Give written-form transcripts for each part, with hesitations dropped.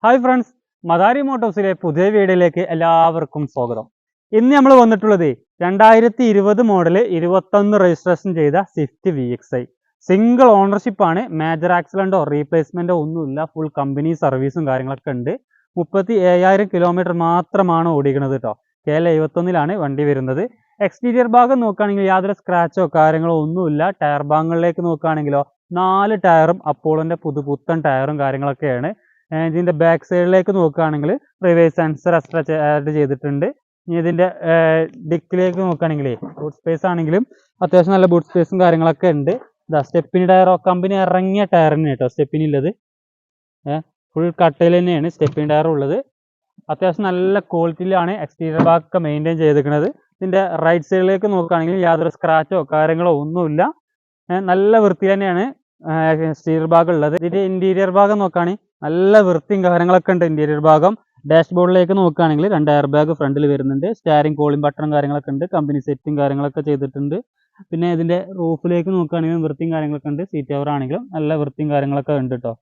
Hi friends, Madari മോട്ടോഴ്സിലെ പുതിയ വീഡിയോയിലേക്ക് എല്ലാവർക്കും സ്വാഗതം. ഇന്ന് നമ്മൾ വന്നിട്ടുള്ളത് 2020 മോഡല് 21 രജിസ്ട്രേഷൻ ചെയ്ത സ്വിഫ്റ്റ് VXi സിംഗിൾ ഓണർഷിപ്പ് ആണ്. മേജർ ആക്സിഡന്റോ റീപ്ലേസ്മെന്റോ ഒന്നുമില്ല. ഫുൾ കമ്പനി സർവീസും കാര്യങ്ങളൊക്കെ ഉണ്ട്. 37,000 കിലോമീറ്റർ മാത്രമാണ് ഓടിക്കുന്നത് കേട്ടോ. KL71 വണ്ടി വരുന്നത്. എക്സ്റ്റീരിയർ ഭാഗം നോക്കുകയാണെങ്കിൽ യാതൊരു സ്ക്രാച്ചോ കാര്യങ്ങളോ ഒന്നുമില്ല. ടയർ ഭാഗങ്ങളിലേക്ക് നോക്കുകയാണെങ്കിലോ 4 ടയറും അപ്പോളോന്റെ പുതുപുത്തൻ ടയറും കാര്യങ്ങളൊക്കെയാണ്. ഇതിന്റെ ബാക്ക് സൈഡിലേക്ക് നോക്കുകയാണെങ്കിൽ റിവേഴ്സ് സെൻസർ എക്സ്ട്രാ ആഡ് ചെയ്തിട്ടുണ്ട്. ഇനി ഇതിന്റെ ഡിക്കിലേക്ക് നോക്കുകയാണെങ്കിൽ ബൂട്ട് സ്പേസ് ആണെങ്കിലും അത്യാവശ്യം നല്ല ബൂട്ട് സ്പേസും കാര്യങ്ങളൊക്കെ ഉണ്ട്. ഇതാ സ്റ്റെപ്പിനി ടയറോ കമ്പനി ഇറങ്ങിയ ടയറിന് കേട്ടോ സ്റ്റെപ്പിനി ഉള്ളത്. ഫുൾ കട്ടയിൽ തന്നെയാണ് സ്റ്റെപ്പിനി ടയർ ഉള്ളത്. അത്യാവശ്യം നല്ല ക്വാളിറ്റിയിലാണ് എക്സ്റ്റീരിയർ ഭാഗമൊക്കെ മെയിൻറ്റെയിൻ ചെയ്തിരിക്കുന്നത്. ഇതിന്റെ റൈറ്റ് സൈഡിലേക്ക് നോക്കുകയാണെങ്കിൽ യാതൊരു സ്ക്രാച്ചോ കാര്യങ്ങളോ ഒന്നുമില്ല. നല്ല വൃത്തി തന്നെയാണ് എക്സ്റ്റീരിയർ ഭാഗം ഉള്ളത്. ഇതിന്റെ ഇന്റീരിയർ ഭാഗം നോക്കുകയാണെങ്കിൽ നല്ല വൃത്തിയും കാര്യങ്ങളൊക്കെ ഉണ്ട്. ഇന്റീരിയർ ഭാഗം ഡാഷ് ബോർഡിലേക്ക് നോക്കുകയാണെങ്കിൽ 2 എയർ ബാഗ് ഫ്രണ്ടിൽ വരുന്നുണ്ട്. സ്റ്റാരിങ് കോളിംഗ് ബട്ടണും കാര്യങ്ങളൊക്കെ ഉണ്ട്. കമ്പനി സെറ്റും കാര്യങ്ങളൊക്കെ ചെയ്തിട്ടുണ്ട്. പിന്നെ ഇതിന്റെ റൂഫിലേക്ക് നോക്കുകയാണെങ്കിലും വൃത്തിയും കാര്യങ്ങളൊക്കെ ഉണ്ട്. സീറ്റ് കവർ ആണെങ്കിലും നല്ല വൃത്തിയും കാര്യങ്ങളൊക്കെ ഉണ്ട് കേട്ടോ.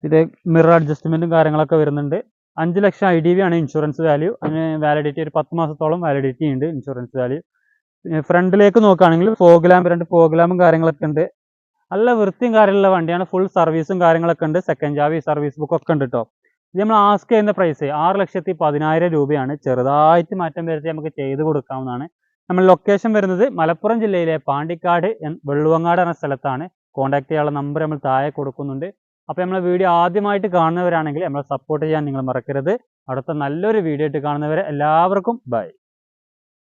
ഇത് മിറർ അഡ്ജസ്റ്റ്മെന്റും കാര്യങ്ങളൊക്കെ വരുന്നുണ്ട്. 5 ലക്ഷം IDV ആണ് ഇൻഷുറൻസ് വാല്യൂ. അതിന് വാലിഡിറ്റി ഒരു 10 മാസത്തോളം വാലിഡിറ്റി ഉണ്ട് ഇൻഷുറൻസ് വാല്യൂ. ഫ്രണ്ടിലേക്ക് നോക്കുകയാണെങ്കിൽ ഫോഗ് ലാമ്പ് 2 ഫോഗ് ലാമ്പും കാര്യങ്ങളൊക്കെ ഉണ്ട്. നല്ല വൃത്തിയും കാര്യമുള്ള വണ്ടിയാണ്. ഫുൾ സർവീസും കാര്യങ്ങളൊക്കെ ഉണ്ട്. സെക്കൻഡ് ചാവി സർവീസ് ബുക്ക് ഒക്കെ ഉണ്ട് കേട്ടോ. ഇത് നമ്മൾ ആസ്ക് ചെയ്യുന്ന പ്രൈസ് 6,10,000 രൂപയാണ്. ചെറുതായിട്ട് മാറ്റം വരുത്തി നമുക്ക് ചെയ്ത് കൊടുക്കാവുന്നതാണ്. നമ്മൾ ലൊക്കേഷൻ വരുന്നത് മലപ്പുറം ജില്ലയിലെ പാണ്ടിക്കാട് വെള്ളുവങ്ങാട് എന്ന സ്ഥലത്താണ്. കോൺടാക്ട് ചെയ്യാനുള്ള നമ്പർ നമ്മൾ താഴെ കൊടുക്കുന്നുണ്ട്. അപ്പോൾ നമ്മളെ വീഡിയോ ആദ്യമായിട്ട് കാണുന്നവരാണെങ്കിൽ നമ്മളെ സപ്പോർട്ട് ചെയ്യാൻ നിങ്ങൾ മറക്കരുത്. അടുത്ത നല്ലൊരു വീഡിയോ ആയിട്ട് കാണുന്നവരെ എല്ലാവർക്കും ബൈ.